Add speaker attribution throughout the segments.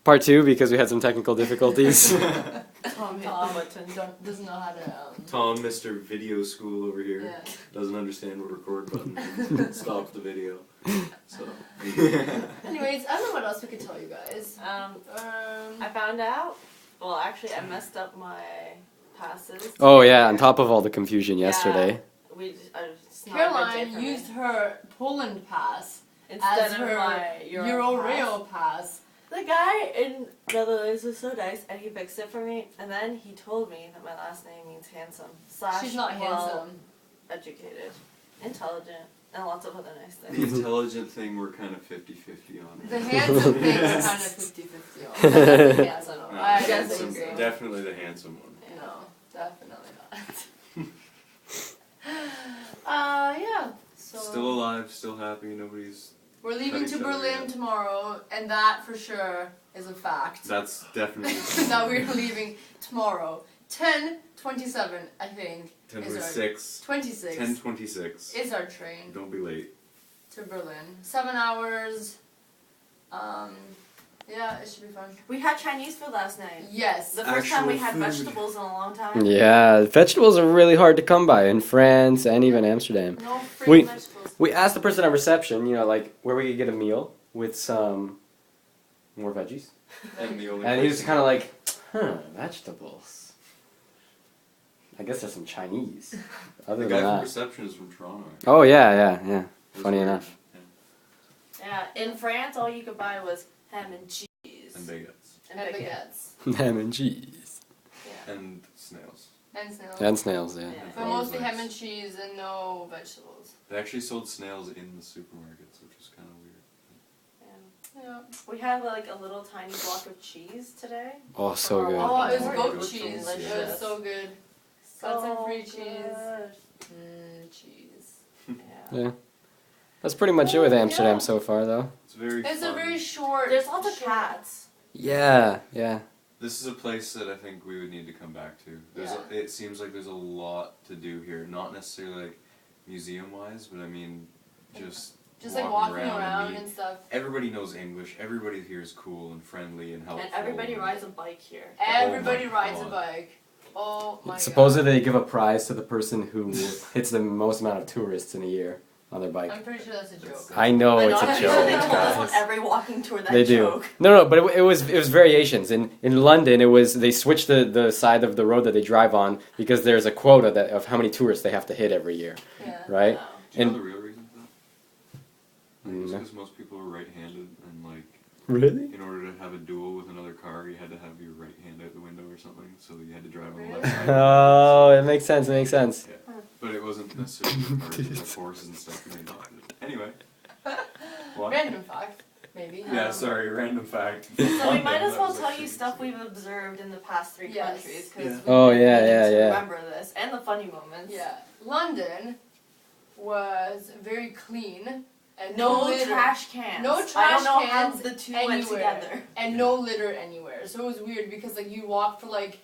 Speaker 1: part 2 because we had some technical difficulties.
Speaker 2: Tom doesn't know how to.
Speaker 3: Tom, Mr. Video School over here,
Speaker 2: Yeah.
Speaker 3: doesn't understand what record button is. Stop the video. So.
Speaker 2: Anyways, I don't know what else we could tell you guys.
Speaker 4: I found out. Well, actually, I messed up my passes.
Speaker 1: Oh yeah, on top of all the confusion yesterday.
Speaker 2: Caroline used her Poland pass
Speaker 4: instead
Speaker 2: as
Speaker 4: of
Speaker 2: her
Speaker 4: my
Speaker 2: Euro pass.
Speaker 4: The guy in Netherlands was so nice, and he fixed it for me. And then he told me that my last name means handsome.
Speaker 2: She's not handsome.
Speaker 4: Educated, intelligent, and lots of other nice
Speaker 3: The
Speaker 4: things.
Speaker 3: intelligent thing we're kind of 50-50 on.
Speaker 2: The handsome thing is kind of 50-50 on. Yes, I know.
Speaker 3: No,
Speaker 2: I
Speaker 3: handsome,
Speaker 2: think so.
Speaker 3: definitely the handsome one.
Speaker 2: No, definitely not. Yeah. So
Speaker 3: Still alive, still happy, nobody's...
Speaker 2: we're leaving
Speaker 3: Cutting
Speaker 2: to
Speaker 3: each other
Speaker 2: Berlin
Speaker 3: yet.
Speaker 2: tomorrow, and that for sure is a fact.
Speaker 3: That's definitely...
Speaker 2: that we're leaving tomorrow. 10:27, I think.
Speaker 3: 10:26.
Speaker 2: 26
Speaker 3: 10:26.
Speaker 2: is our train
Speaker 3: Don't be late.
Speaker 2: to Berlin. 7 hours. Yeah, it should be fun.
Speaker 4: We had Chinese food last night.
Speaker 2: Yes.
Speaker 4: The first time we
Speaker 3: Actual
Speaker 4: had
Speaker 3: food.
Speaker 4: vegetables in a long time.
Speaker 1: Yeah, vegetables are really hard to come by in France and even Amsterdam.
Speaker 2: No free
Speaker 1: We-
Speaker 2: vegetables.
Speaker 1: We asked the person at reception, like where we could get a meal with some more veggies.
Speaker 3: And the only
Speaker 1: And he was
Speaker 3: place-
Speaker 1: kind of like, vegetables. I guess there's some Chinese. Other
Speaker 3: The
Speaker 1: than
Speaker 3: guy from
Speaker 1: that.
Speaker 3: reception is from Toronto.
Speaker 1: Oh, yeah.
Speaker 3: It was
Speaker 1: Funny
Speaker 3: weird.
Speaker 1: enough.
Speaker 4: Yeah, in France, all you could buy was ham and cheese.
Speaker 3: And baguettes.
Speaker 2: And baguettes.
Speaker 1: Ham and cheese.
Speaker 4: Yeah.
Speaker 3: And snails.
Speaker 2: And snails.
Speaker 1: And snails, yeah.
Speaker 4: Yeah.
Speaker 2: But mostly ham and cheese and no vegetables.
Speaker 3: They actually sold snails in the supermarkets, which was kind of weird.
Speaker 2: Yeah.
Speaker 4: We had like a little tiny block of cheese today.
Speaker 1: Oh, so good.
Speaker 2: Oh, it was
Speaker 3: Oh,
Speaker 2: goat
Speaker 3: goat
Speaker 2: cheese.
Speaker 3: cheese,
Speaker 2: It
Speaker 3: yeah.
Speaker 2: was so good. Got some free cheese. Cheese.
Speaker 4: Yeah.
Speaker 1: Yeah. That's pretty much it with Amsterdam
Speaker 2: Yeah.
Speaker 1: so far, though.
Speaker 3: It's very
Speaker 2: It's
Speaker 3: fun.
Speaker 2: a very short.
Speaker 4: There's lots of
Speaker 2: short-
Speaker 4: cats.
Speaker 1: Yeah.
Speaker 3: This is a place that I think we would need to come back to. It seems like there's a lot to do here. Not necessarily like museum-wise, but I mean just
Speaker 2: like walking
Speaker 3: and
Speaker 2: around
Speaker 3: meeting-
Speaker 2: and stuff.
Speaker 3: Everybody knows English. Everybody here is cool and friendly and helpful.
Speaker 4: And everybody rides a bike here.
Speaker 2: Everybody
Speaker 3: my
Speaker 2: rides a
Speaker 3: God.
Speaker 2: bike. Oh my
Speaker 1: Supposedly they give a prize to the person who hits the most amount of tourists in a year on their bike.
Speaker 2: god. I'm pretty sure that's a joke.
Speaker 1: I know it's a
Speaker 4: They
Speaker 1: joke,
Speaker 4: told us on
Speaker 1: guys.
Speaker 4: every walking tour that
Speaker 1: They
Speaker 4: joke.
Speaker 1: do. No, but it was variations. In London, they switched the side of the road that they drive on because there's a quota of how many tourists they have to hit every year,
Speaker 2: Yeah.
Speaker 1: right?
Speaker 4: Wow.
Speaker 3: Do you know
Speaker 1: And-
Speaker 3: the real reason for that? Like, it's
Speaker 1: No.
Speaker 3: because most people are right-handed, and like
Speaker 1: Really?
Speaker 3: in order to have a duel with another car, you had to have your right hand out the window or something, so you had to drive on the
Speaker 2: Really?
Speaker 3: left side.
Speaker 1: Oh, it makes sense. It makes sense.
Speaker 3: But it wasn't necessarily the cars, it was the horses and stuff, and they adopted it. Anyway. What?
Speaker 2: Random fact, maybe.
Speaker 3: Yeah, sorry, random fact.
Speaker 4: So we might as well tell you stuff we've observed in the past 3
Speaker 2: Yes.
Speaker 4: countries because
Speaker 3: Yeah.
Speaker 1: Oh,
Speaker 4: we
Speaker 1: yeah,
Speaker 4: need
Speaker 1: yeah,
Speaker 4: to
Speaker 1: yeah.
Speaker 4: remember this and the funny moments.
Speaker 2: Yeah. London was very clean and
Speaker 4: No
Speaker 2: litter.
Speaker 4: trash cans.
Speaker 2: No
Speaker 4: I don't
Speaker 2: trash
Speaker 4: know
Speaker 2: cans
Speaker 4: how the two went
Speaker 2: anywhere.
Speaker 4: together.
Speaker 2: And no litter anywhere. So it was weird because like you walk for like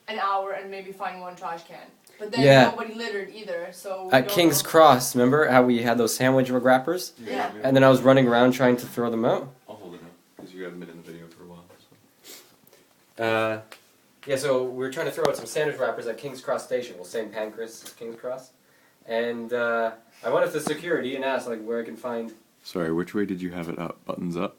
Speaker 2: an hour and maybe find one trash can. But then
Speaker 1: Yeah.
Speaker 2: nobody littered either, so we
Speaker 1: At
Speaker 2: don't
Speaker 1: King's
Speaker 2: know.
Speaker 1: Cross, remember how we had those sandwich wrappers?
Speaker 2: Yeah.
Speaker 1: And then I was running around trying to throw them out.
Speaker 3: I'll hold it up, because you haven't been in the video for a while.
Speaker 1: Yeah, so we were trying to throw out some sandwich wrappers at King's Cross Station. Well, St. Pancras, King's Cross. And I went up to security and asked like where I can find
Speaker 3: Sorry, which way did you have it up? Buttons up?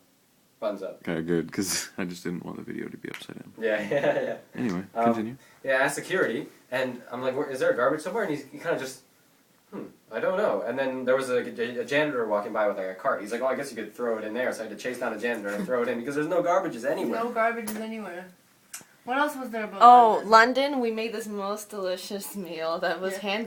Speaker 1: buttons up.
Speaker 3: Okay, good, because I just didn't want the video to be upside down.
Speaker 1: Yeah.
Speaker 3: Anyway,
Speaker 1: Um,
Speaker 3: continue.
Speaker 1: Yeah, I asked security, and I'm like, is there a garbage somewhere? And he kind of just, I don't know. And then there was a janitor walking by with like a cart. He's like, I guess you could throw it in there. So I had to chase down a janitor and throw it in because there's no garbages anywhere.
Speaker 2: No garbage anywhere. What else was there about
Speaker 4: Oh,
Speaker 2: London?
Speaker 4: London! We made this most delicious meal that was
Speaker 2: Yeah.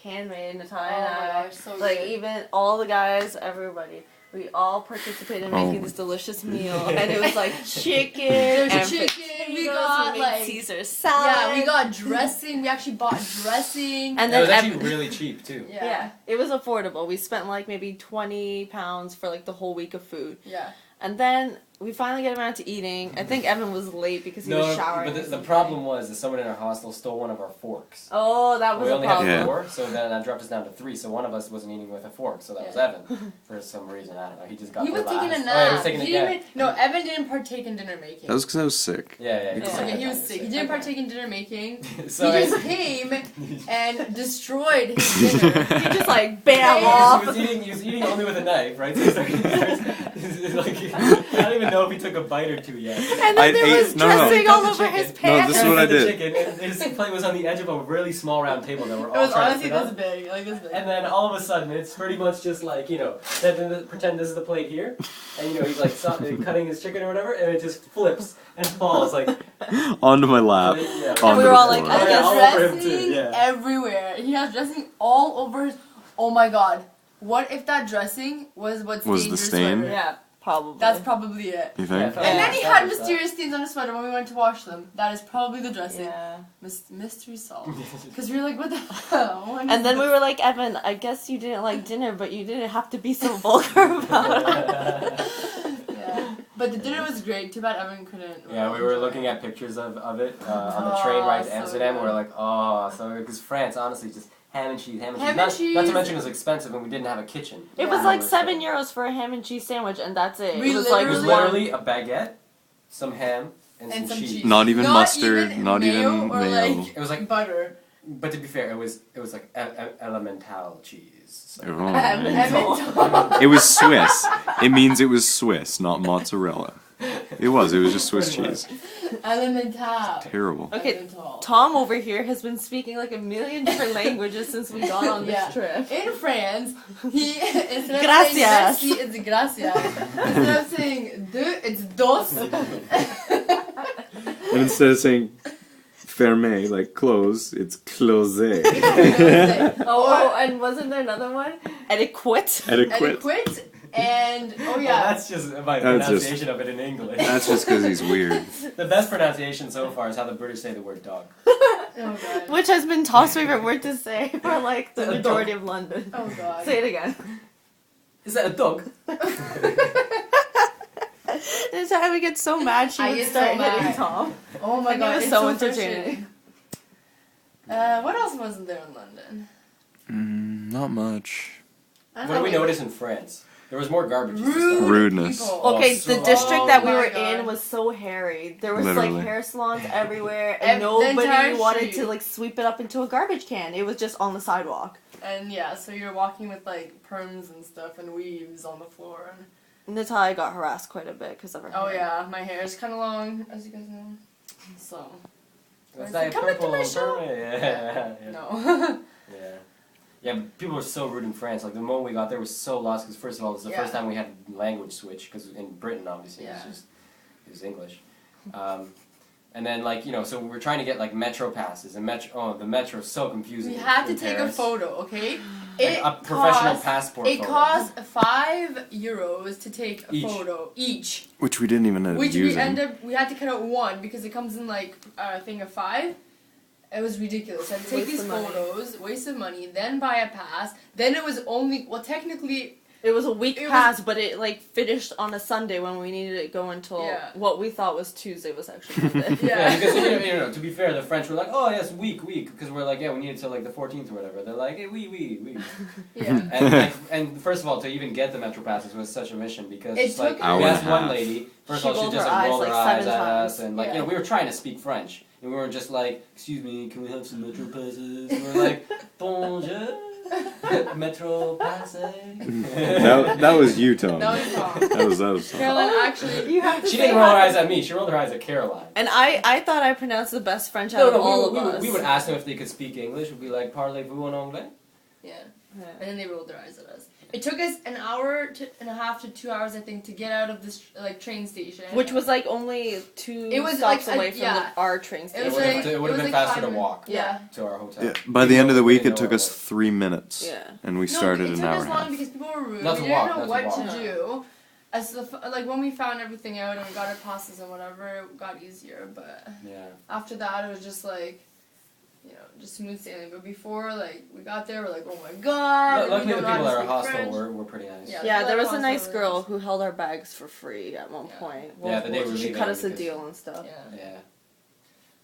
Speaker 4: handmade in
Speaker 2: Oh
Speaker 4: Italian.
Speaker 2: my gosh, so
Speaker 4: Like
Speaker 2: good.
Speaker 4: even all the guys, everybody, we all participated in making this delicious meal, and it was like chicken
Speaker 2: There's
Speaker 4: and
Speaker 2: chicken,
Speaker 4: potatoes.
Speaker 2: we got,
Speaker 4: made
Speaker 2: like-
Speaker 4: Caesar salad.
Speaker 2: Yeah, we got dressing. We actually bought dressing.
Speaker 4: and
Speaker 1: It was
Speaker 4: then
Speaker 1: actually really cheap too.
Speaker 4: yeah, it was affordable. We spent like maybe £20 for like the whole week of food.
Speaker 2: Yeah.
Speaker 4: And then we finally get around to eating. I think Evan was late because he was showering.
Speaker 1: But the problem was that someone in our hostel stole one of our forks.
Speaker 4: Oh, that was
Speaker 1: We
Speaker 4: a
Speaker 1: only
Speaker 4: problem.
Speaker 1: had 4, so then that dropped us down to 3. So one of us wasn't eating with a fork, so that was Evan. For some reason, I don't know. He just got
Speaker 2: He was
Speaker 1: the
Speaker 2: taking
Speaker 1: last.
Speaker 2: a nap.
Speaker 1: Oh, yeah, he was taking a nap.
Speaker 2: No, Evan didn't partake in dinner making.
Speaker 3: That was because I was sick.
Speaker 1: Yeah.
Speaker 2: Okay, he was sick. He didn't partake in dinner making.
Speaker 1: So
Speaker 2: he just came and destroyed his dinner.
Speaker 4: He just like bam
Speaker 2: He
Speaker 4: off.
Speaker 1: He was eating only with a knife, right? So he starts, like, I don't even know if he took a bite or 2 yet.
Speaker 4: And then there was dressing
Speaker 1: no.
Speaker 4: all over his pants.
Speaker 3: this is what I did.
Speaker 1: Chicken, and his plate was on the edge of a really small round table that we're
Speaker 2: It
Speaker 1: all
Speaker 2: was
Speaker 1: trying
Speaker 2: honestly
Speaker 1: to sit
Speaker 2: this
Speaker 1: on.
Speaker 2: big, like this big.
Speaker 1: And then all of a sudden, it's pretty much just like, you know, pretend this is the plate here, and you know, he's like cutting his chicken or whatever, and it just flips and falls like
Speaker 3: Onto my lap.
Speaker 1: Yeah.
Speaker 3: Onto
Speaker 4: we were
Speaker 3: the
Speaker 4: all like,
Speaker 3: floor.
Speaker 4: I
Speaker 2: He
Speaker 4: guess
Speaker 2: has
Speaker 1: all over him
Speaker 2: dressing
Speaker 1: too, yeah.
Speaker 2: everywhere. He has dressing all over his. Oh my god! What if that dressing was what stained
Speaker 3: Was the
Speaker 2: your
Speaker 3: stain?
Speaker 2: sweater?
Speaker 4: Yeah, probably.
Speaker 2: That's probably it.
Speaker 3: You think?
Speaker 1: Yeah,
Speaker 2: And then he
Speaker 1: Yeah.
Speaker 2: had mysterious stains on his sweater when we went to wash them. That is probably the dressing.
Speaker 4: Yeah.
Speaker 2: Mystery salt. Because we were like, what the hell? What is
Speaker 4: And then we
Speaker 2: this?
Speaker 4: were like, Evan, I guess you didn't like dinner, but you didn't have to be so vulgar about it.
Speaker 2: Yeah. But the dinner was great. Too bad Evan couldn't.
Speaker 1: Yeah, we were
Speaker 2: enjoy
Speaker 1: looking
Speaker 2: it.
Speaker 1: at pictures of it on the train ride to
Speaker 2: so
Speaker 1: Amsterdam.
Speaker 2: good.
Speaker 1: We're like, oh, so because France, honestly, just ham and cheese, ham and cheese.
Speaker 2: Ham and
Speaker 1: Not
Speaker 2: cheese.
Speaker 1: to mention it was expensive, and we didn't have a kitchen.
Speaker 4: It
Speaker 2: Yeah.
Speaker 4: was like
Speaker 1: So-
Speaker 4: €7 for a ham and cheese sandwich, and that's it.
Speaker 2: We
Speaker 4: it was
Speaker 1: It was
Speaker 2: literally-
Speaker 1: literally a baguette, some ham, and some cheese.
Speaker 3: Not even mustard,
Speaker 2: even
Speaker 3: not
Speaker 2: mayo
Speaker 3: even
Speaker 2: or
Speaker 3: mayo.
Speaker 2: like
Speaker 1: It was like,
Speaker 2: butter.
Speaker 1: but to be fair, it was like elemental cheese. So.
Speaker 3: Oh. It was Swiss. It means it was Swiss, not mozzarella. It was just Swiss cheese.
Speaker 2: Elemental.
Speaker 3: Terrible.
Speaker 4: Okay,
Speaker 2: Elemental.
Speaker 4: Tom over here has been speaking like a million different languages since we got on this
Speaker 2: Yeah.
Speaker 4: trip.
Speaker 2: In France, he instead of
Speaker 4: Gracias.
Speaker 2: saying merci, it's gracias. Instead of saying deux, it's dos.
Speaker 3: And instead of saying fermé, like close, it's closé.
Speaker 4: Oh, and wasn't there another one? Etiquette.
Speaker 3: Etiquette.
Speaker 2: And oh
Speaker 1: Well,
Speaker 2: yeah,
Speaker 1: that's just my
Speaker 3: That's
Speaker 1: pronunciation of it in English.
Speaker 3: That's just because he's weird.
Speaker 1: The best pronunciation so far is how the British say the word dog.
Speaker 2: oh god,
Speaker 4: Which has been Tom's favorite word to say for like the
Speaker 1: A dog.
Speaker 4: majority of London.
Speaker 2: oh god.
Speaker 4: Say it again.
Speaker 1: Is that a dog?
Speaker 4: This time we get so mad she
Speaker 2: I
Speaker 4: would
Speaker 2: get
Speaker 4: start
Speaker 2: so
Speaker 4: hitting
Speaker 2: mad.
Speaker 4: Tom.
Speaker 2: Oh my
Speaker 4: And it
Speaker 2: god,
Speaker 4: was
Speaker 2: it's
Speaker 4: so
Speaker 2: so
Speaker 4: entertaining.
Speaker 2: frustrating. What else wasn't there in London?
Speaker 3: Not much.
Speaker 2: I don't
Speaker 1: What did we
Speaker 2: know,
Speaker 1: notice in France? There was more garbage.
Speaker 2: Rude
Speaker 3: Rudeness.
Speaker 2: people.
Speaker 4: Okay,
Speaker 1: so-
Speaker 4: the district that we
Speaker 2: Oh
Speaker 4: were
Speaker 2: my God.
Speaker 4: in was so hairy. There was
Speaker 3: Literally.
Speaker 4: like hair salons everywhere,
Speaker 2: The
Speaker 4: and nobody
Speaker 2: entire
Speaker 4: wanted
Speaker 2: street.
Speaker 4: to like sweep it up into a garbage can. It was just on the sidewalk.
Speaker 2: And yeah, so you're walking with like perms and stuff and weaves on the floor. And,
Speaker 4: Natalia got harassed quite a bit because of her
Speaker 2: oh
Speaker 4: hair.
Speaker 2: yeah, my hair is kind of long, as you guys know. So
Speaker 1: Was
Speaker 2: Like,
Speaker 1: that
Speaker 2: come into
Speaker 1: purple
Speaker 2: my
Speaker 1: and
Speaker 2: show.
Speaker 1: purple? Yeah.
Speaker 2: no.
Speaker 1: Yeah. Yeah, people were so rude in France. Like, the moment we got there, was so lost, because first of all, it was the
Speaker 2: Yeah.
Speaker 1: first time we had language switch, because in Britain, obviously,
Speaker 2: Yeah.
Speaker 1: it was English. And then, like, you know, so we were trying to get, like, metro passes, and the metro is so confusing.
Speaker 2: We had to
Speaker 1: in
Speaker 2: take a
Speaker 1: Paris.
Speaker 2: photo, okay?
Speaker 1: Like, a professional
Speaker 2: cost-
Speaker 1: passport
Speaker 2: It
Speaker 1: photo.
Speaker 2: cost €5 to take a
Speaker 1: Each.
Speaker 2: photo each.
Speaker 3: Which we didn't even end up
Speaker 2: Which
Speaker 3: using.
Speaker 2: we had to cut out one because it comes in like a thing of 5. It was ridiculous. I had to take
Speaker 4: Waste
Speaker 2: these
Speaker 4: of money.
Speaker 2: photos, waste of money, then buy a pass. Then it was only technically
Speaker 4: It was a week
Speaker 2: It was-
Speaker 4: pass, but it like finished on a Sunday when we needed it go until
Speaker 2: Yeah.
Speaker 4: what we thought was Tuesday was actually Monday.
Speaker 2: Yeah.
Speaker 1: Yeah, because you know, to be fair, the French were like, oh yes, week, because we're like, yeah, we need it till like the 14th or whatever. They're like, hey, we.
Speaker 2: yeah.
Speaker 1: And first of all, to even get the metro passes was such a mission because
Speaker 2: It
Speaker 1: it's like
Speaker 2: took
Speaker 1: we
Speaker 3: Hour and
Speaker 1: asked
Speaker 3: a
Speaker 1: one
Speaker 3: half.
Speaker 1: lady. First
Speaker 4: She
Speaker 1: of all, she
Speaker 4: rolled
Speaker 1: just
Speaker 4: her
Speaker 1: like,
Speaker 4: eyes,
Speaker 1: rolled her
Speaker 4: like,
Speaker 1: eyes
Speaker 4: 7
Speaker 1: at us,
Speaker 4: times.
Speaker 1: and like
Speaker 2: Yeah.
Speaker 1: you know, we were trying to speak French, and we were just like, excuse me, can we have some metro passes? And we're like, bonjour, metro passes.
Speaker 3: That was you, Tom.
Speaker 2: That was Tom.
Speaker 3: That was Tom.
Speaker 2: Caroline actually.
Speaker 4: You have to
Speaker 1: She
Speaker 4: say
Speaker 1: didn't roll her
Speaker 4: hi.
Speaker 1: eyes at me. She rolled her eyes at Caroline.
Speaker 4: And I thought I pronounced the best French out of all of us.
Speaker 1: we would ask them if they could speak English. We'd be like, parlez-vous en anglais?
Speaker 2: Yeah.
Speaker 4: Yeah.
Speaker 2: And then they rolled their eyes at us. It took us an hour and a half to 2 hours, I think, to get out of this like train station.
Speaker 4: Which was like only 2
Speaker 2: It was
Speaker 4: stops
Speaker 2: like a-
Speaker 4: away from
Speaker 2: yeah.
Speaker 4: our train
Speaker 2: It
Speaker 4: station.
Speaker 2: was
Speaker 1: It
Speaker 2: like-
Speaker 1: would
Speaker 2: it
Speaker 1: have
Speaker 2: was
Speaker 1: been
Speaker 2: like
Speaker 1: faster
Speaker 2: 5
Speaker 1: to
Speaker 2: minutes.
Speaker 1: walk
Speaker 2: Yeah.
Speaker 1: to our hotel.
Speaker 3: Yeah, by the end of the week,
Speaker 1: We
Speaker 3: it took
Speaker 1: didn't know
Speaker 3: us
Speaker 1: where
Speaker 3: 3 minutes.
Speaker 4: Yeah.
Speaker 3: And we
Speaker 2: No,
Speaker 3: started
Speaker 2: it
Speaker 3: an
Speaker 2: took
Speaker 3: hour
Speaker 2: us
Speaker 3: and a
Speaker 2: long
Speaker 3: half.
Speaker 2: because people were rude.
Speaker 1: Not
Speaker 2: We
Speaker 1: to
Speaker 2: didn't
Speaker 1: walk,
Speaker 2: know
Speaker 1: not
Speaker 2: what
Speaker 1: to
Speaker 2: to
Speaker 1: walk.
Speaker 2: do. As like when we found everything out and we got our passes and whatever, it got easier. But
Speaker 1: Yeah.
Speaker 2: after that, it was just like, just smooth sailing. But before, like, we got there, we're like, oh my god. and we
Speaker 1: Luckily, the
Speaker 2: don't know how
Speaker 1: people
Speaker 2: to
Speaker 1: at our
Speaker 2: speak
Speaker 1: hostel
Speaker 2: French.
Speaker 1: were pretty nice.
Speaker 2: Yeah.
Speaker 4: Yeah, there was a
Speaker 2: Also
Speaker 4: nice
Speaker 2: really
Speaker 4: girl
Speaker 2: nice.
Speaker 4: who held our bags for free at one
Speaker 2: Yeah.
Speaker 4: point.
Speaker 1: Yeah, the day we were
Speaker 4: she
Speaker 1: leaving,
Speaker 4: cut us a
Speaker 1: because-
Speaker 4: deal and stuff.
Speaker 2: Yeah.
Speaker 1: Yeah.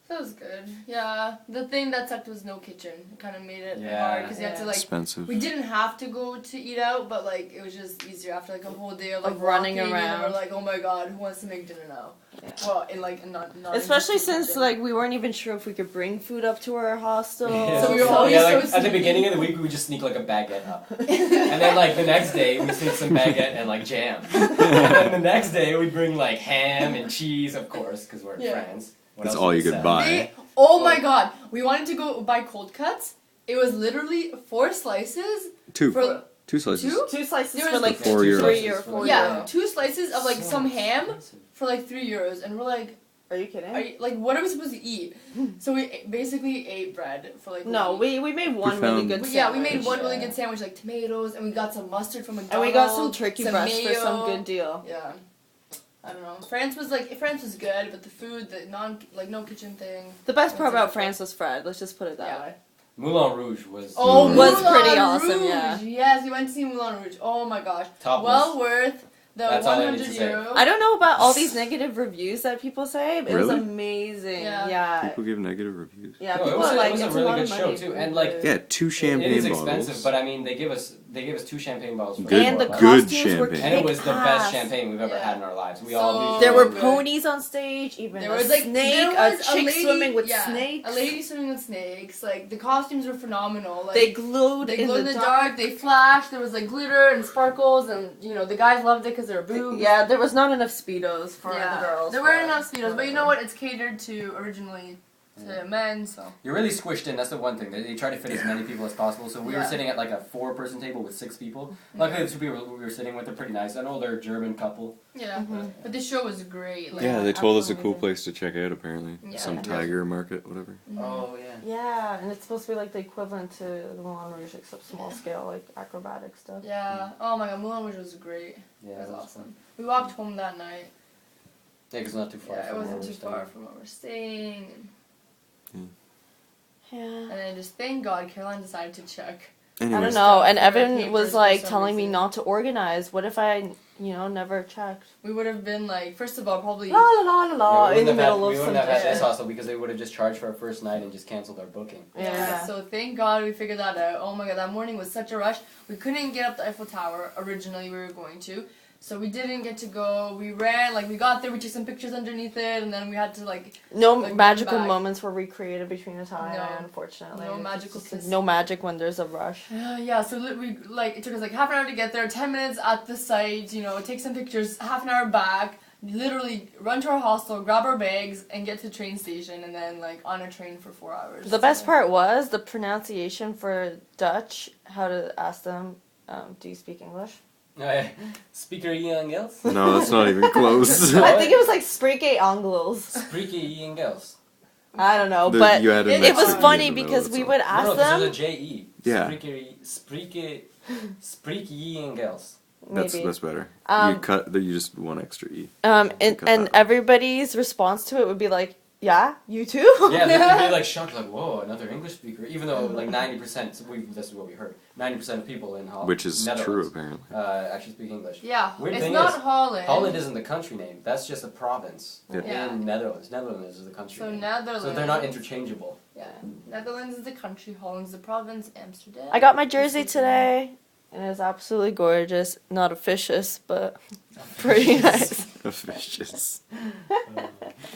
Speaker 2: That was good. Yeah. The thing that sucked was no kitchen. It kind of made it
Speaker 1: Yeah.
Speaker 2: hard because you had to, like,
Speaker 3: Expensive.
Speaker 2: we didn't have to go to eat out, but, like, it was just easier after, like, a whole day of, like,
Speaker 4: Of running
Speaker 2: walking,
Speaker 4: around.
Speaker 2: And we're like, oh my god, who wants to make dinner now?
Speaker 4: Yeah.
Speaker 2: Well, in, like, not
Speaker 4: Especially
Speaker 2: existent
Speaker 4: since
Speaker 2: kitchen.
Speaker 4: like we weren't even sure if we could bring food up to our hostel.
Speaker 1: Yeah.
Speaker 2: So we were
Speaker 1: Yeah,
Speaker 2: always
Speaker 1: like,
Speaker 2: so
Speaker 1: at the
Speaker 2: sneaky.
Speaker 1: beginning of the week, we would just sneak like a baguette up, and then like the next day we sneak some baguette and like jam, and then the next day we'd bring like ham and cheese, of course, because we're in
Speaker 2: Yeah.
Speaker 1: France. What
Speaker 3: That's
Speaker 1: else
Speaker 3: all
Speaker 1: would
Speaker 3: you
Speaker 1: they
Speaker 3: could
Speaker 1: sell?
Speaker 3: buy.
Speaker 2: Oh my god, we wanted to go buy cold cuts. It was literally 4 slices
Speaker 3: Two
Speaker 2: for
Speaker 3: slices.
Speaker 2: 2?
Speaker 4: 2 slices
Speaker 2: There
Speaker 4: for
Speaker 2: was
Speaker 4: like
Speaker 3: €4.
Speaker 4: €3 or €4.
Speaker 2: Yeah, 2 slices of like
Speaker 1: So
Speaker 2: some ham
Speaker 1: expensive.
Speaker 2: for like €3, and we're like,
Speaker 4: Are you kidding?
Speaker 2: are you, like, what are we supposed to eat? So we basically ate bread for like.
Speaker 4: No,
Speaker 2: a week.
Speaker 4: we made one really
Speaker 3: found-
Speaker 4: good
Speaker 2: We-
Speaker 4: sandwich.
Speaker 2: yeah, we made one really
Speaker 1: Yeah.
Speaker 2: good sandwich, like tomatoes, and we got some mustard from
Speaker 4: And
Speaker 2: McDonald's.
Speaker 4: we got some turkey
Speaker 2: some
Speaker 4: breast for some
Speaker 2: mayo.
Speaker 4: good deal.
Speaker 2: Yeah. I don't know. France was good, but the food, the no kitchen thing.
Speaker 4: The best part
Speaker 2: That's
Speaker 4: about
Speaker 2: it.
Speaker 4: France was Fred. Let's just put it that
Speaker 2: Yeah.
Speaker 4: way.
Speaker 1: Moulin Rouge was
Speaker 2: Oh,
Speaker 3: Mm.
Speaker 4: Was
Speaker 2: Moulin
Speaker 4: pretty awesome,
Speaker 2: Rouge.
Speaker 4: yeah.
Speaker 2: Yes, we went to see Moulin Rouge. Oh my gosh.
Speaker 1: top
Speaker 2: Well worth the
Speaker 1: That's all I need
Speaker 2: 100
Speaker 1: to say.
Speaker 2: euro.
Speaker 4: I don't know about all these negative reviews that people say, but it was
Speaker 3: Really?
Speaker 4: amazing.
Speaker 2: Yeah.
Speaker 4: Yeah.
Speaker 3: People give negative reviews.
Speaker 4: Yeah,
Speaker 1: No, it
Speaker 4: people
Speaker 1: was
Speaker 4: are
Speaker 1: a-
Speaker 4: like,
Speaker 1: it was a
Speaker 4: it's
Speaker 1: really
Speaker 4: lot
Speaker 1: good
Speaker 4: of
Speaker 1: show,
Speaker 4: money
Speaker 1: too,
Speaker 4: for
Speaker 1: and,
Speaker 4: food.
Speaker 1: like,
Speaker 3: Yeah, 2 champagne
Speaker 1: It is
Speaker 3: bottles.
Speaker 1: expensive, but I mean they give us 2 champagne bottles for
Speaker 3: Good-
Speaker 4: and the
Speaker 1: $4.
Speaker 3: good
Speaker 4: costumes were
Speaker 3: champagne.
Speaker 1: And it was the best
Speaker 4: kick-ass.
Speaker 1: champagne we've ever
Speaker 2: Yeah.
Speaker 1: had in our lives. We
Speaker 2: So-
Speaker 1: all
Speaker 4: There were
Speaker 2: good.
Speaker 4: ponies on stage, even
Speaker 2: There
Speaker 4: a
Speaker 2: was like
Speaker 4: snake,
Speaker 2: there
Speaker 4: a
Speaker 2: was
Speaker 4: chick
Speaker 2: lady,
Speaker 4: swimming with
Speaker 2: yeah,
Speaker 4: snakes.
Speaker 2: a lady swimming with snakes. Like the costumes were phenomenal. Like,
Speaker 4: They glowed,
Speaker 2: they glowed in the dark. They flashed. There was like glitter and sparkles, and the guys loved it because they were boobs.
Speaker 4: Yeah, there was not enough speedos for
Speaker 2: Yeah.
Speaker 4: the girls.
Speaker 2: There
Speaker 4: but-
Speaker 2: weren't enough speedos, but you know what? It's catered to originally to men, so.
Speaker 1: You're really squished in. That's the one thing. They try to fit as many people as possible. So we were
Speaker 2: Yeah.
Speaker 1: sitting at like a 4-person table with 6 people. Luckily, the 2 people we were sitting with are pretty nice. An older German couple.
Speaker 2: Yeah,
Speaker 4: Mhm.
Speaker 2: but the show was great. Like,
Speaker 3: Yeah, they told us a cool
Speaker 4: Absolutely.
Speaker 3: place to check out, apparently.
Speaker 2: Yeah.
Speaker 3: Some tiger market, whatever.
Speaker 2: mhm.
Speaker 1: Oh yeah.
Speaker 4: Yeah, and it's supposed to be like the equivalent to the Moulin Rouge, except small scale, like acrobatic stuff.
Speaker 2: Yeah. Oh my god, Moulin Rouge was great.
Speaker 1: Yeah,
Speaker 2: It was
Speaker 1: that's
Speaker 2: awesome.
Speaker 1: fun.
Speaker 2: We walked home that night.
Speaker 1: Yeah, 'cause it's not too far.
Speaker 2: Yeah, it
Speaker 1: from where
Speaker 2: wasn't
Speaker 1: we're
Speaker 2: too
Speaker 1: staying.
Speaker 2: far from where we're staying.
Speaker 4: Yeah.
Speaker 2: And then just thank God Caroline decided to check.
Speaker 4: I
Speaker 3: Anyways,
Speaker 4: don't know, and
Speaker 2: Stuff for
Speaker 4: Evan
Speaker 2: papers
Speaker 4: was
Speaker 2: for
Speaker 4: like
Speaker 2: some
Speaker 4: telling me
Speaker 2: reason.
Speaker 4: not to organize. What if I, never checked?
Speaker 2: We would have been like, first of all, probably.
Speaker 4: La la la la la,
Speaker 1: Yeah, we
Speaker 4: in the
Speaker 1: wouldn't have
Speaker 4: middle
Speaker 1: had,
Speaker 4: of
Speaker 1: we
Speaker 4: some
Speaker 1: wouldn't have had
Speaker 2: day.
Speaker 1: this hostel because they would have just charged for our first night and just canceled our booking.
Speaker 4: Yeah.
Speaker 2: So thank God we figured that out. Oh my God, that morning was such a rush. We couldn't get up the Eiffel Tower. Originally we were going to. So we didn't get to go. We ran, we got there, we took some pictures underneath it, and then we had to
Speaker 4: No
Speaker 2: Like,
Speaker 4: magical
Speaker 2: back.
Speaker 4: moments were recreated between the time,
Speaker 2: No.
Speaker 4: unfortunately.
Speaker 2: No
Speaker 4: It's
Speaker 2: magical
Speaker 4: just,
Speaker 2: kiss.
Speaker 4: no magic when there's a rush.
Speaker 2: yeah, so we it took us half an hour to get there, 10 minutes at the site, take some pictures, half an hour back, literally run to our hostel, grab our bags, and get to the train station, and then on a train for 4 hours.
Speaker 4: The best
Speaker 2: So-
Speaker 4: part was the pronunciation for Dutch, how to ask them, do you speak English?
Speaker 1: Speaker Ian Engels?
Speaker 3: no, that's not even close.
Speaker 4: I think it was like Spreke Anglos.
Speaker 1: Spreeke Ian Engels.
Speaker 4: I don't know,
Speaker 3: The-
Speaker 4: but
Speaker 3: you had an
Speaker 4: it was
Speaker 3: extra E
Speaker 4: funny
Speaker 3: in the middle,
Speaker 4: because
Speaker 3: that's
Speaker 4: we
Speaker 3: all.
Speaker 4: would
Speaker 1: No,
Speaker 4: ask
Speaker 1: no,
Speaker 4: them.
Speaker 1: there's a J-E.
Speaker 3: Yeah.
Speaker 1: Spreeke Ian Engels.
Speaker 3: That's
Speaker 4: Maybe.
Speaker 3: better.
Speaker 4: Um,
Speaker 3: You just one extra E.
Speaker 4: And
Speaker 3: cut that out.
Speaker 4: everybody's response to it would be like, yeah, you too?
Speaker 1: Yeah, they'd be shocked, whoa, another English speaker. Even though 90%, this is what we heard, 90% of people in Holland,
Speaker 3: Which is true,
Speaker 1: Netherlands,
Speaker 3: apparently.
Speaker 1: actually speak English.
Speaker 2: Yeah,
Speaker 1: Weird
Speaker 2: it's
Speaker 1: thing
Speaker 2: not
Speaker 1: is,
Speaker 2: Holland.
Speaker 1: Holland isn't the country name. That's just a province
Speaker 2: Yeah.
Speaker 1: in Netherlands. Netherlands is the country
Speaker 2: So
Speaker 1: name.
Speaker 2: Netherlands.
Speaker 1: So they're not interchangeable.
Speaker 2: Yeah, Netherlands is the country, Holland's the province, Amsterdam.
Speaker 4: I got my jersey today, and it's absolutely gorgeous. Not officious, but pretty nice.
Speaker 3: Officious.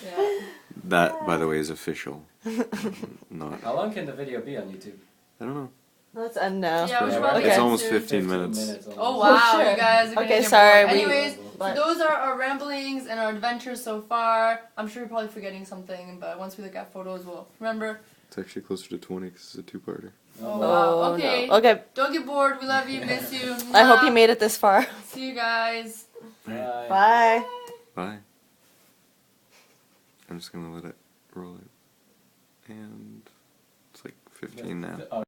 Speaker 2: Yeah.
Speaker 3: That, by the way, is official. Not.
Speaker 1: How long can the video be on YouTube?
Speaker 3: I don't know.
Speaker 4: Let's end now.
Speaker 2: Yeah, we should
Speaker 1: Yeah,
Speaker 2: probably
Speaker 4: okay.
Speaker 3: It's
Speaker 2: get
Speaker 3: almost
Speaker 2: to-
Speaker 3: 15 minutes.
Speaker 2: Oh
Speaker 1: almost.
Speaker 2: wow,
Speaker 4: Oh, shit.
Speaker 2: you guys are gonna
Speaker 4: Okay,
Speaker 2: get
Speaker 4: sorry,
Speaker 2: bored.
Speaker 4: we-
Speaker 2: Anyways,
Speaker 4: but-
Speaker 2: so those are our ramblings and our adventures so far. I'm sure we're probably forgetting something, but once we look at photos, we'll remember.
Speaker 3: It's actually closer to 20 because it's a two-parter.
Speaker 2: Oh, wow.
Speaker 4: Oh,
Speaker 2: Okay.
Speaker 4: no. Okay,
Speaker 2: Don't get bored. We love you. Miss you.
Speaker 4: I hope you
Speaker 2: Mwah.
Speaker 4: made it this far.
Speaker 2: See you guys.
Speaker 1: Bye.
Speaker 4: Bye.
Speaker 3: Bye. I'm just gonna let it roll it. And it's like 15 now.
Speaker 1: Oh,